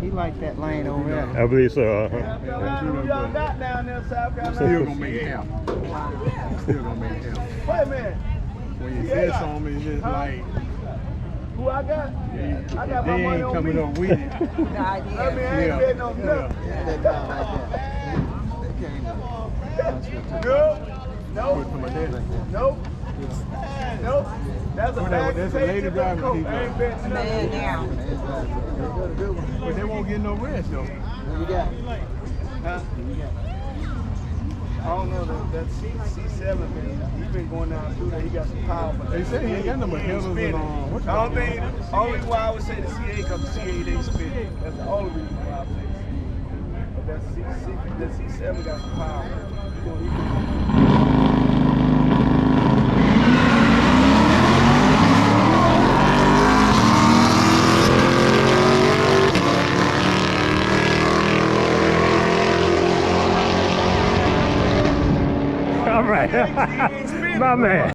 He like that lane over there. I believe so. Y'all got down there, South Carolina. Still gonna make it happen. Still gonna make it happen. Wait a minute. When you say something, it's just like Who I got? I got my they money ain't on coming me. up with it. I mean, I ain't betting on nothing. Nope. Nope. Nope. Nope. That's a bad That's a lady driving. I ain't betting nothing. But they won't get no rest though. You got it. Huh? I don't know that C7 man. He been going down through there. He got some power, but They say he ain't got no headers and what I don't think. Only why I would say the CA because the CA ain't spinning. That's the only reason why I say the CA. But that C7 got some power. All right. My man.